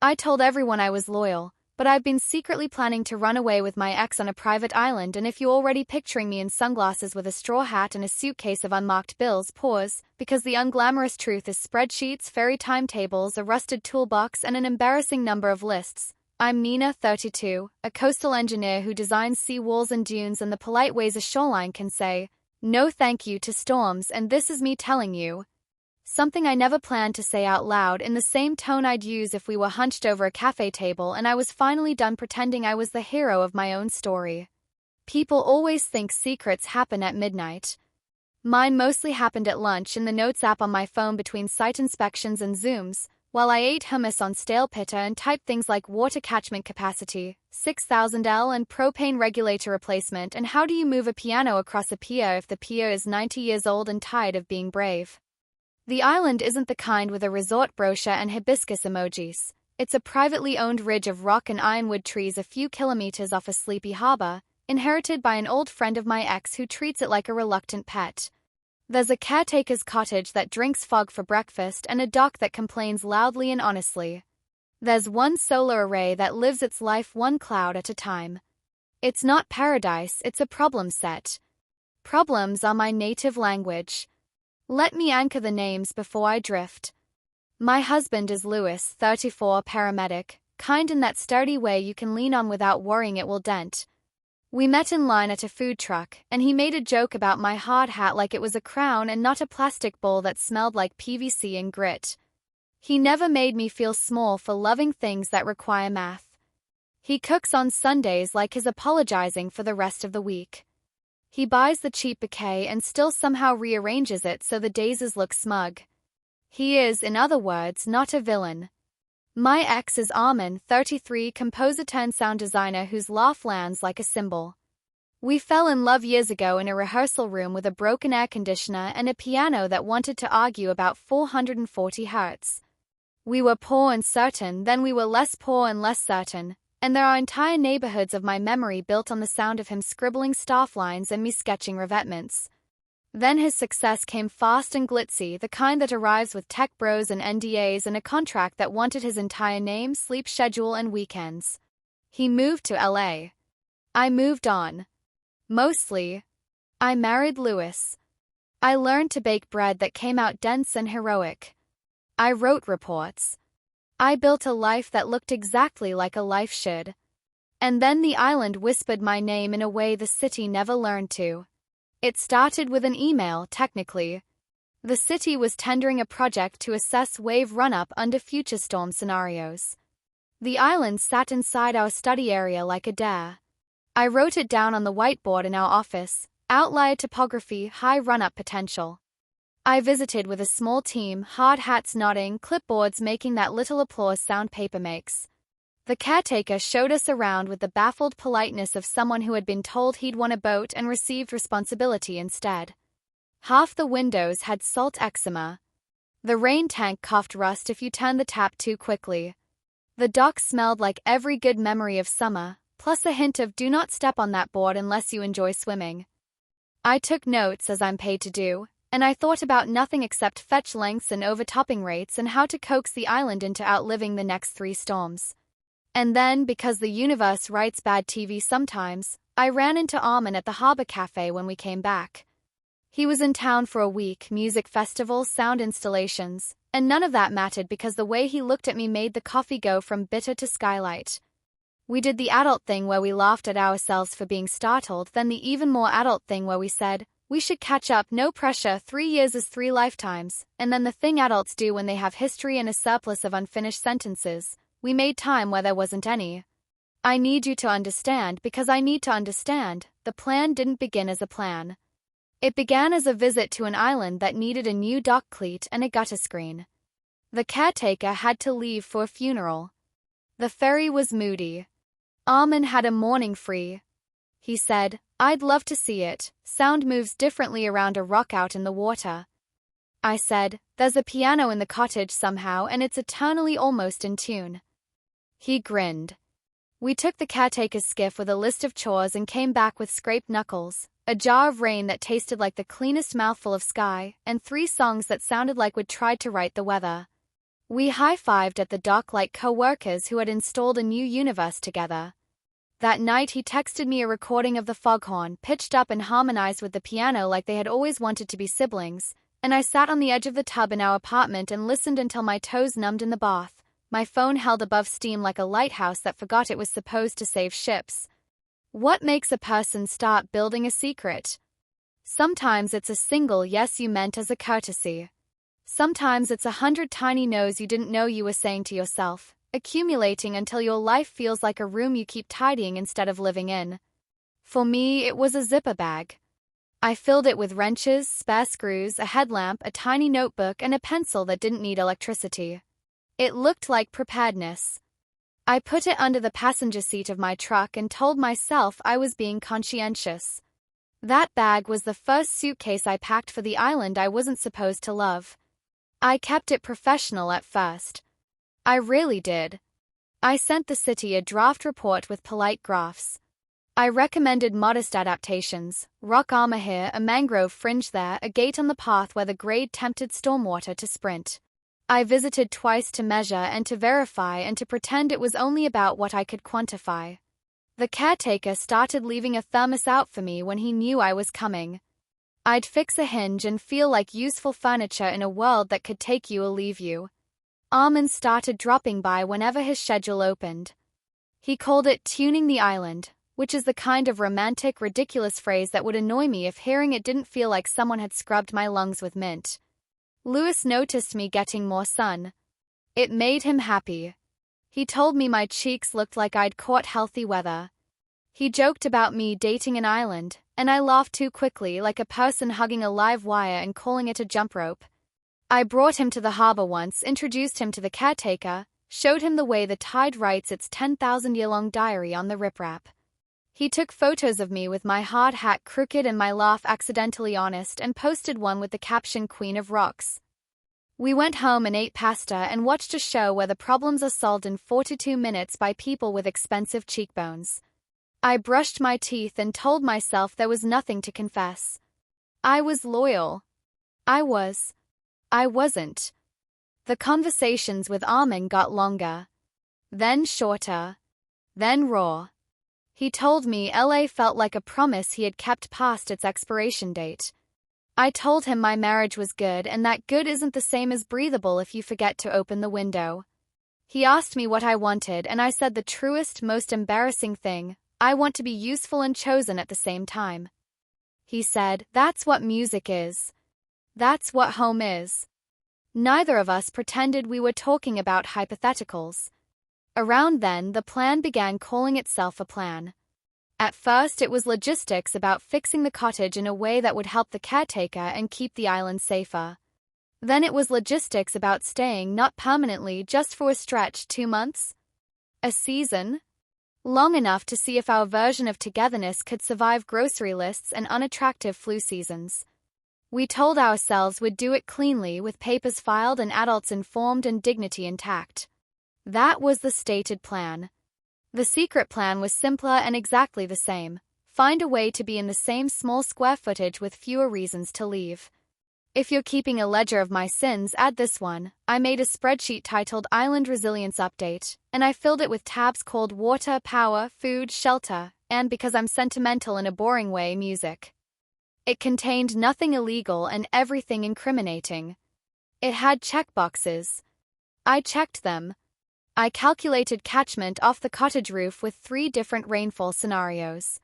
I told everyone I was loyal, but I've been secretly planning to run away with my ex on a private island, and if you're already picturing me in sunglasses with a straw hat and a suitcase of unmarked bills, pause, because the unglamorous truth is spreadsheets, fairy timetables, a rusted toolbox, and an embarrassing number of lists. I'm Nina, 32, a coastal engineer who designs sea walls and dunes and the polite ways a shoreline can say, no thank you to storms, and this is me telling you something I never planned to say out loud in the same tone I'd use if we were hunched over a cafe table and I was finally done pretending I was the hero of my own story. People always think secrets happen at midnight. Mine mostly happened at lunch in the Notes app on my phone between site inspections and Zooms, while I ate hummus on stale pita and typed things like water catchment capacity, 6000 L and propane regulator replacement, and how do you move a piano across a pier if the pier is 90 years old and tired of being brave. The island isn't the kind with a resort brochure and hibiscus emojis. It's a privately owned ridge of rock and ironwood trees a few kilometers off a sleepy harbor, inherited by an old friend of my ex who treats it like a reluctant pet. There's a caretaker's cottage that drinks fog for breakfast and a dock that complains loudly and honestly. There's one solar array that lives its life one cloud at a time. It's not paradise, it's a problem set. Problems are my native language. Let me anchor the names before I drift. My husband is Lewis, 34, paramedic, kind in that sturdy way you can lean on without worrying it will dent. We met in line at a food truck, and he made a joke about my hard hat like it was a crown and not a plastic bowl that smelled like PVC and grit. He never made me feel small for loving things that require math. He cooks on Sundays like he's apologizing for the rest of the week. He buys the cheap bouquet and still somehow rearranges it so the daisies look smug. He is, in other words, not a villain. My ex is Armin, 33, composer turned sound designer whose laugh lands like a cymbal. We fell in love years ago in a rehearsal room with a broken air conditioner and a piano that wanted to argue about 440 hertz. We were poor and certain, then we were less poor and less certain, and there are entire neighborhoods of my memory built on the sound of him scribbling staff lines and me sketching revetments. Then his success came fast and glitzy, the kind that arrives with tech bros and NDAs and a contract that wanted his entire name, sleep schedule, and weekends. He moved to LA. I moved on. Mostly. I married Lewis. I learned to bake bread that came out dense and heroic. I wrote reports. I built a life that looked exactly like a life should. And then the island whispered my name in a way the city never learned to. It started with an email, technically. The city was tendering a project to assess wave run-up under future storm scenarios. The island sat inside our study area like a dare. I wrote it down on the whiteboard in our office, outlier topography, high run-up potential. I visited with a small team, hard hats nodding, clipboards making that little applause sound paper makes. The caretaker showed us around with the baffled politeness of someone who had been told he'd won a boat and received responsibility instead. Half the windows had salt eczema. The rain tank coughed rust if you turned the tap too quickly. The dock smelled like every good memory of summer, plus a hint of do not step on that board unless you enjoy swimming. I took notes as I'm paid to do, and I thought about nothing except fetch lengths and overtopping rates and how to coax the island into outliving the next 3 storms. And then, because the universe writes bad TV sometimes, I ran into Armin at the Harbor Cafe when we came back. He was in town for a week, music festivals, sound installations, and none of that mattered because the way he looked at me made the coffee go from bitter to skylight. We did the adult thing where we laughed at ourselves for being startled, then the even more adult thing where we said, we should catch up, no pressure, 3 years is 3 lifetimes, and then the thing adults do when they have history and a surplus of unfinished sentences. We made time where there wasn't any. I need you to understand because I need to understand. The plan didn't begin as a plan. It began as a visit to an island that needed a new dock cleat and a gutter screen. The caretaker had to leave for a funeral. The ferry was moody. Armin had a morning free. He said, I'd love to see it. Sound moves differently around a rock out in the water. I said, there's a piano in the cottage somehow and it's eternally almost in tune. He grinned. We took the caretaker's skiff with a list of chores and came back with scraped knuckles, a jar of rain that tasted like the cleanest mouthful of sky, and 3 songs that sounded like we'd tried to write the weather. We high-fived at the dock like co-workers who had installed a new universe together. That night he texted me a recording of the foghorn, pitched up and harmonized with the piano like they had always wanted to be siblings, and I sat on the edge of the tub in our apartment and listened until my toes numbed in the bath, my phone held above steam like a lighthouse that forgot it was supposed to save ships. What makes a person start building a secret? Sometimes it's a single yes you meant as a courtesy. Sometimes it's 100 tiny no's you didn't know you were saying to yourself, accumulating until your life feels like a room you keep tidying instead of living in. For me, it was a zipper bag. I filled it with wrenches, spare screws, a headlamp, a tiny notebook, and a pencil that didn't need electricity. It looked like preparedness. I put it under the passenger seat of my truck and told myself I was being conscientious. That bag was the first suitcase I packed for the island I wasn't supposed to love. I kept it professional at first. I really did. I sent the city a draft report with polite graphs. I recommended modest adaptations, rock armor here, a mangrove fringe there, a gate on the path where the grade tempted stormwater to sprint. I visited twice to measure and to verify and to pretend it was only about what I could quantify. The caretaker started leaving a thermos out for me when he knew I was coming. I'd fix a hinge and feel like useful furniture in a world that could take you or leave you. Armin started dropping by whenever his schedule opened. He called it tuning the island, which is the kind of romantic, ridiculous phrase that would annoy me if hearing it didn't feel like someone had scrubbed my lungs with mint. Louis noticed me getting more sun. It made him happy. He told me my cheeks looked like I'd caught healthy weather. He joked about me dating an island, and I laughed too quickly like a person hugging a live wire and calling it a jump rope. I brought him to the harbor once, introduced him to the caretaker, showed him the way the tide writes its 10,000-year-long diary on the riprap. He took photos of me with my hard hat crooked and my laugh accidentally honest and posted one with the caption Queen of Rocks. We went home and ate pasta and watched a show where the problems are solved in 42 minutes by people with expensive cheekbones. I brushed my teeth and told myself there was nothing to confess. I was loyal. I wasn't. The conversations with Armin got longer. Then shorter. Then raw. He told me LA felt like a promise he had kept past its expiration date. I told him my marriage was good and that good isn't the same as breathable if you forget to open the window. He asked me what I wanted and I said the truest, most embarrassing thing, I want to be useful and chosen at the same time. He said, that's what music is. That's what home is. Neither of us pretended we were talking about hypotheticals. Around then, the plan began calling itself a plan. At first, it was logistics about fixing the cottage in a way that would help the caretaker and keep the island safer. Then it was logistics about staying not permanently, just for a stretch, 2 months? A season? Long enough to see if our version of togetherness could survive grocery lists and unattractive flu seasons. We told ourselves we'd do it cleanly with papers filed and adults informed and dignity intact. That was the stated plan. The secret plan was simpler and exactly the same. Find a way to be in the same small square footage with fewer reasons to leave. If you're keeping a ledger of my sins, add this one. I made a spreadsheet titled Island Resilience Update, and I filled it with tabs called water, power, food, shelter, and because I'm sentimental in a boring way, music. It contained nothing illegal and everything incriminating. It had checkboxes. I checked them. I calculated catchment off the cottage roof with 3 different rainfall scenarios.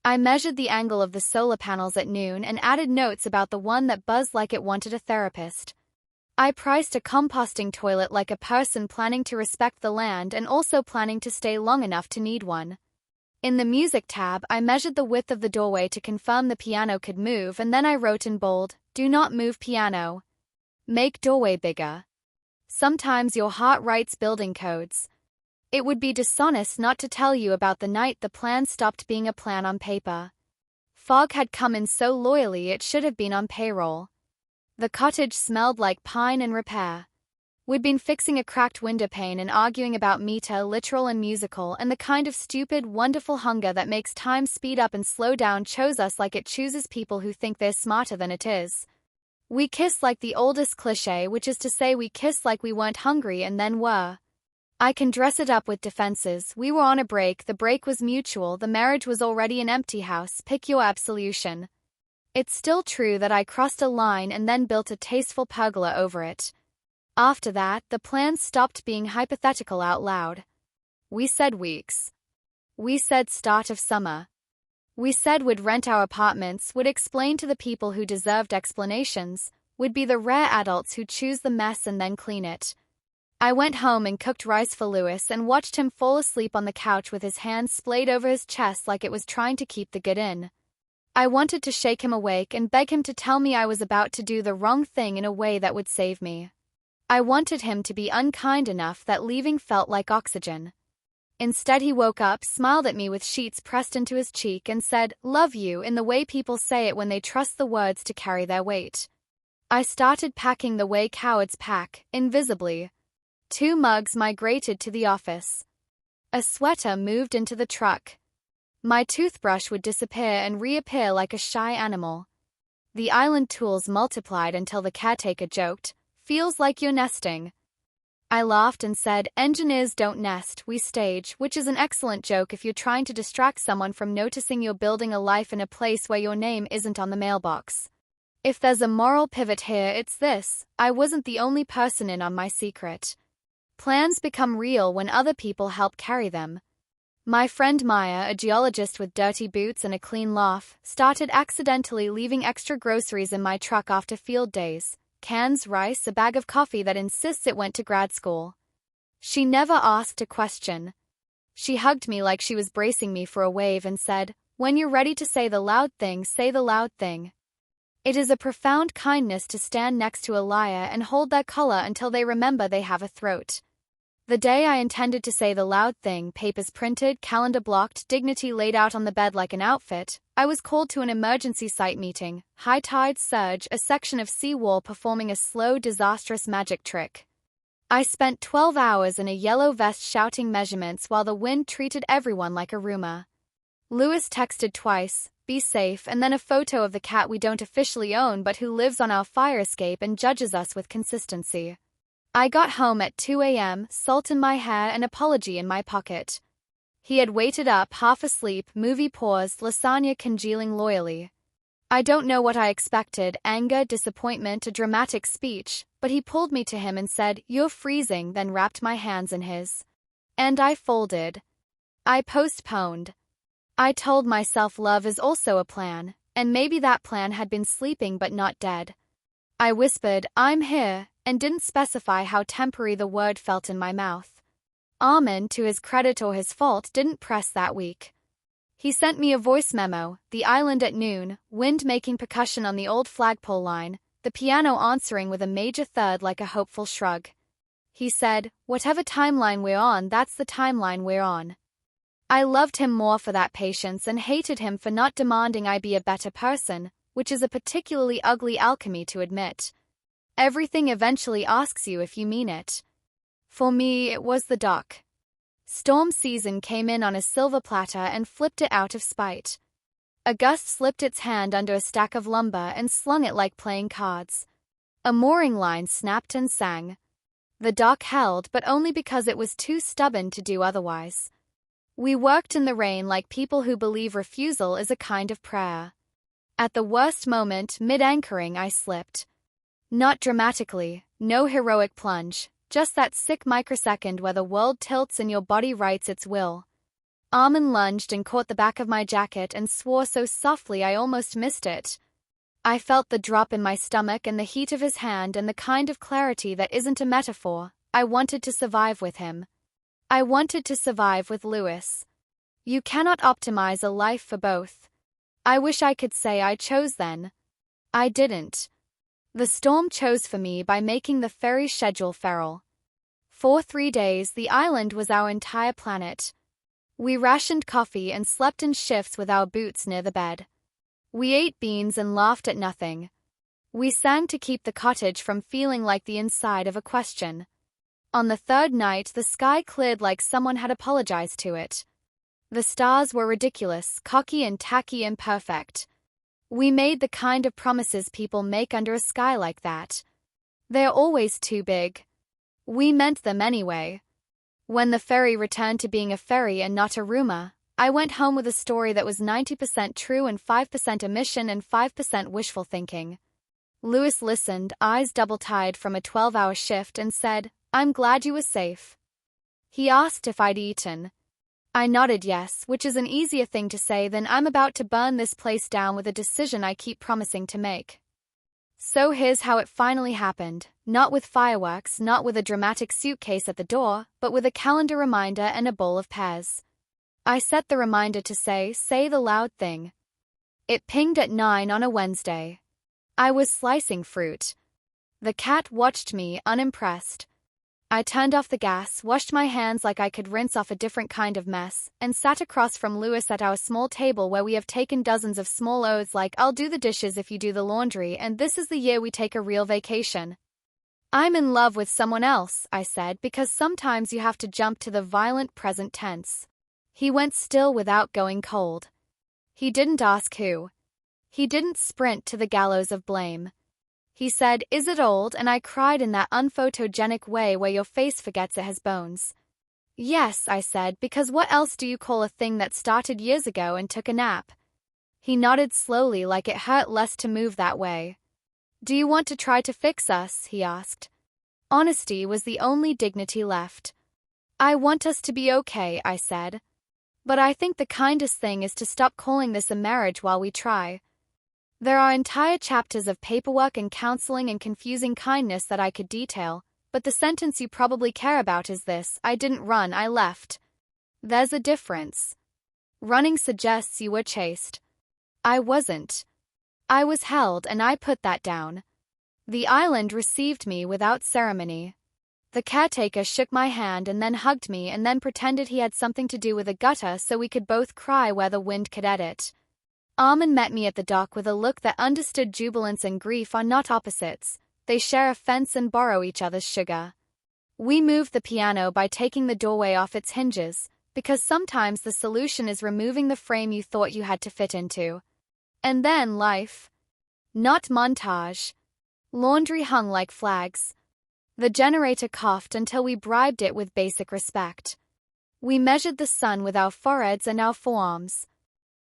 I measured the angle of the solar panels at noon and added notes about the one that buzzed like it wanted a therapist. I priced a composting toilet like a person planning to respect the land and also planning to stay long enough to need one. In the music tab, I measured the width of the doorway to confirm the piano could move, and then I wrote in bold, "Do not move piano. Make doorway bigger." Sometimes your heart writes building codes. It would be dishonest not to tell you about the night the plan stopped being a plan on paper. Fog had come in so loyally it should have been on payroll. The cottage smelled like pine and repair. We'd been fixing a cracked window pane and arguing about meter, literal and musical, and the kind of stupid, wonderful hunger that makes time speed up and slow down chose us like it chooses people who think they're smarter than it is. We kissed like the oldest cliché, which is to say we kissed like we weren't hungry and then were. I can dress it up with defenses. We were on a break, the break was mutual, the marriage was already an empty house, pick your absolution. It's still true that I crossed a line and then built a tasteful pergola over it. After that, the plans stopped being hypothetical out loud. We said weeks. We said start of summer. We said we'd rent our apartments, would explain to the people who deserved explanations, would be the rare adults who choose the mess and then clean it. I went home and cooked rice for Louis and watched him fall asleep on the couch with his hands splayed over his chest like it was trying to keep the good in. I wanted to shake him awake and beg him to tell me I was about to do the wrong thing in a way that would save me. I wanted him to be unkind enough that leaving felt like oxygen. Instead he woke up, smiled at me with sheets pressed into his cheek and said, "Love you," in the way people say it when they trust the words to carry their weight. I started packing the way cowards pack, invisibly. 2 mugs migrated to the office. A sweater moved into the truck. My toothbrush would disappear and reappear like a shy animal. The island tools multiplied until the caretaker joked, "Feels like you're nesting." I laughed and said, "Engineers don't nest, we stage," which is an excellent joke if you're trying to distract someone from noticing you're building a life in a place where your name isn't on the mailbox. If there's a moral pivot here, it's this: I wasn't the only person in on my secret. Plans become real when other people help carry them. My friend Maya, a geologist with dirty boots and a clean laugh, started accidentally leaving extra groceries in my truck after field days. Cans, rice, a bag of coffee that insists it went to grad school. She never asked a question. She hugged me like she was bracing me for a wave and said, "When you're ready to say the loud thing, say the loud thing." It is a profound kindness to stand next to a liar and hold their collar until they remember they have a throat. The day I intended to say the loud thing, papers printed, calendar blocked, dignity laid out on the bed like an outfit, I was called to an emergency site meeting. High tide surge, a section of seawall performing a slow, disastrous magic trick. I spent 12 hours in a yellow vest shouting measurements while the wind treated everyone like a rumor. Louis texted twice, "Be safe," and then a photo of the cat we don't officially own but who lives on our fire escape and judges us with consistency. I got home at 2 a.m., salt in my hair, an apology in my pocket. He had waited up, half asleep, movie paused, lasagna congealing loyally. I don't know what I expected, anger, disappointment, a dramatic speech, but he pulled me to him and said, "You're freezing," then wrapped my hands in his. And I folded. I postponed. I told myself love is also a plan, and maybe that plan had been sleeping but not dead. I whispered, "I'm here," and didn't specify how temporary the word felt in my mouth. Armin, to his credit or his fault, didn't press that week. He sent me a voice memo, the island at noon, wind making percussion on the old flagpole line, the piano answering with a major third like a hopeful shrug. He said, "Whatever timeline we're on, that's the timeline we're on." I loved him more for that patience and hated him for not demanding I be a better person, which is a particularly ugly alchemy to admit. Everything eventually asks you if you mean it. For me, it was the dock. Storm season came in on a silver platter and flipped it out of spite. A gust slipped its hand under a stack of lumber and slung it like playing cards. A mooring line snapped and sang. The dock held, but only because it was too stubborn to do otherwise. We worked in the rain like people who believe refusal is a kind of prayer. At the worst moment, mid-anchoring, I slipped. Not dramatically, no heroic plunge, just that sick microsecond where the world tilts and your body writes its will. Armin lunged and caught the back of my jacket and swore so softly I almost missed it. I felt the drop in my stomach and the heat of his hand and the kind of clarity that isn't a metaphor. I wanted to survive with him. I wanted to survive with Louis. You cannot optimize a life for both. I wish I could say I chose then. I didn't. The storm chose for me by making the ferry schedule feral. For 3 days, the island was our entire planet. We rationed coffee and slept in shifts with our boots near the bed. We ate beans and laughed at nothing. We sang to keep the cottage from feeling like the inside of a question. On the 3rd night, the sky cleared like someone had apologized to it. The stars were ridiculous, cocky and tacky and perfect. We made the kind of promises people make under a sky like that. They're always too big. We meant them anyway. When the ferry returned to being a ferry and not a rumor, I went home with a story that was 90% true and 5% omission and 5% wishful thinking. Louis listened, eyes double-tied from a 12-hour shift, and said, "I'm glad you were safe." He asked if I'd eaten. I nodded yes, which is an easier thing to say than "I'm about to burn this place down with a decision I keep promising to make." So here's how it finally happened, not with fireworks, not with a dramatic suitcase at the door, but with a calendar reminder and a bowl of pears. I set the reminder to say the loud thing. It pinged at 9 on a Wednesday. I was slicing fruit. The cat watched me, unimpressed. I turned off the gas, washed my hands like I could rinse off a different kind of mess, and sat across from Louis at our small table where we have taken dozens of small oaths like "I'll do the dishes if you do the laundry," and "This is the year we take a real vacation." "I'm in love with someone else," I said, because sometimes you have to jump to the violent present tense. He went still without going cold. He didn't ask who. He didn't sprint to the gallows of blame. He said, "Is it old?" and I cried in that unphotogenic way where your face forgets it has bones. "Yes," I said, "because what else do you call a thing that started years ago and took a nap?" He nodded slowly like it hurt less to move that way. "Do you want to try to fix us?" he asked. Honesty was the only dignity left. "I want us to be okay," I said. "But I think the kindest thing is to stop calling this a marriage while we try." There are entire chapters of paperwork and counseling and confusing kindness that I could detail, but the sentence you probably care about is this: I didn't run, I left. There's a difference. Running suggests you were chased. I wasn't. I was held, and I put that down. The island received me without ceremony. The caretaker shook my hand and then hugged me and then pretended he had something to do with a gutter so we could both cry where the wind could edit. Armin met me at the dock with a look that understood jubilance and grief are not opposites. They share a fence and borrow each other's sugar. We moved the piano by taking the doorway off its hinges, because sometimes the solution is removing the frame you thought you had to fit into. And then life. Not montage. Laundry hung like flags. The generator coughed until we bribed it with basic respect. We measured the sun with our foreheads and our forearms.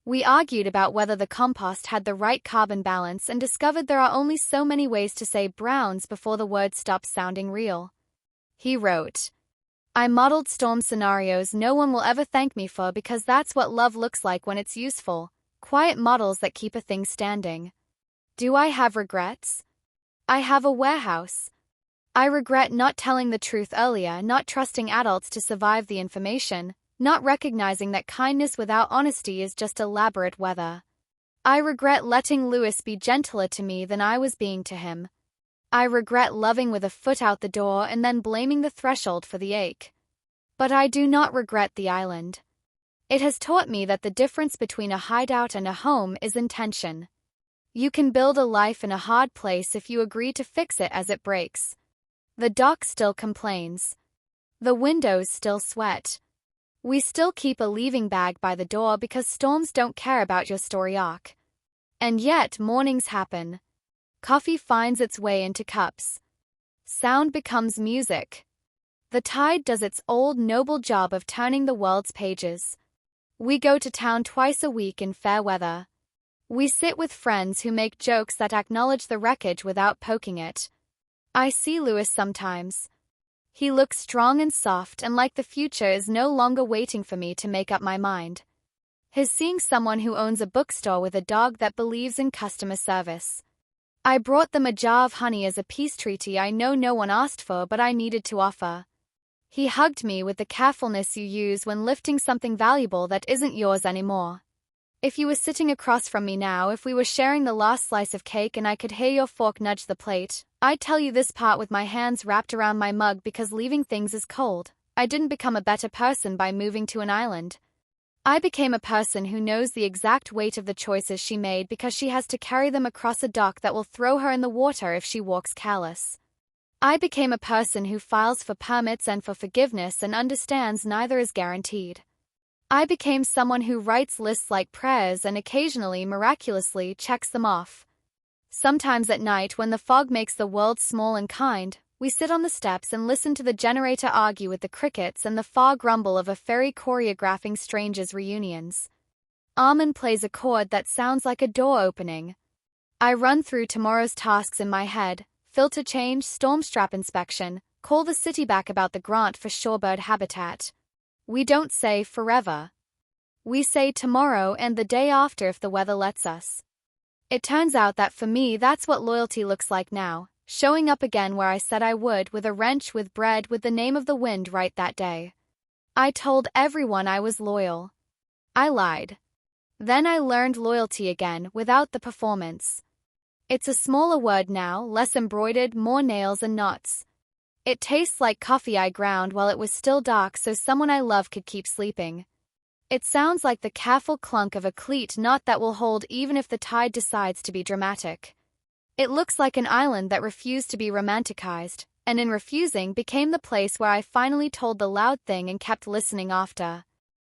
We argued about whether the compost had the right carbon balance and discovered there are only so many ways to say browns before the word stops sounding real. He wrote, "I modeled storm scenarios no one will ever thank me for because that's what love looks like when it's useful, quiet models that keep a thing standing." Do I have regrets? I have a warehouse. I regret not telling the truth earlier, not trusting adults to survive the information, not recognizing that kindness without honesty is just elaborate weather. I regret letting Louis be gentler to me than I was being to him. I regret loving with a foot out the door and then blaming the threshold for the ache. But I do not regret the island. It has taught me that the difference between a hideout and a home is intention. You can build a life in a hard place if you agree to fix it as it breaks. The dock still complains. The windows still sweat. We still keep a leaving bag by the door because storms don't care about your story arc. And yet mornings happen. Coffee finds its way into cups. Sound becomes music. The tide does its old noble job of turning the world's pages. We go to town twice a week in fair weather. We sit with friends who make jokes that acknowledge the wreckage without poking it. I see Louis sometimes. He looks strong and soft and like the future is no longer waiting for me to make up my mind. He's seeing someone who owns a bookstore with a dog that believes in customer service. I brought them a jar of honey as a peace treaty I know no one asked for but I needed to offer. He hugged me with the carefulness you use when lifting something valuable that isn't yours anymore. If you were sitting across from me now, if we were sharing the last slice of cake and I could hear your fork nudge the plate, I'd tell you this part with my hands wrapped around my mug because leaving things is cold. I didn't become a better person by moving to an island. I became a person who knows the exact weight of the choices she made because she has to carry them across a dock that will throw her in the water if she walks careless. I became a person who files for permits and for forgiveness and understands neither is guaranteed. I became someone who writes lists like prayers and occasionally, miraculously, checks them off. Sometimes at night, when the fog makes the world small and kind, we sit on the steps and listen to the generator argue with the crickets and the fog rumble of a ferry choreographing strangers' reunions. Armin plays a chord that sounds like a door opening. I run through tomorrow's tasks in my head: filter change, storm strap inspection, call the city back about the grant for shorebird habitat. We don't say forever. We say tomorrow and the day after if the weather lets us. It turns out that for me that's what loyalty looks like now, showing up again where I said I would, with a wrench, with bread, with the name of the wind right that day. I told everyone I was loyal. I lied. Then I learned loyalty again, without the performance. It's a smaller word now, less embroidered, more nails and knots. It tastes like coffee I ground while it was still dark so someone I love could keep sleeping. It sounds like the careful clunk of a cleat knot that will hold even if the tide decides to be dramatic. It looks like an island that refused to be romanticized, and in refusing became the place where I finally told the loud thing and kept listening after.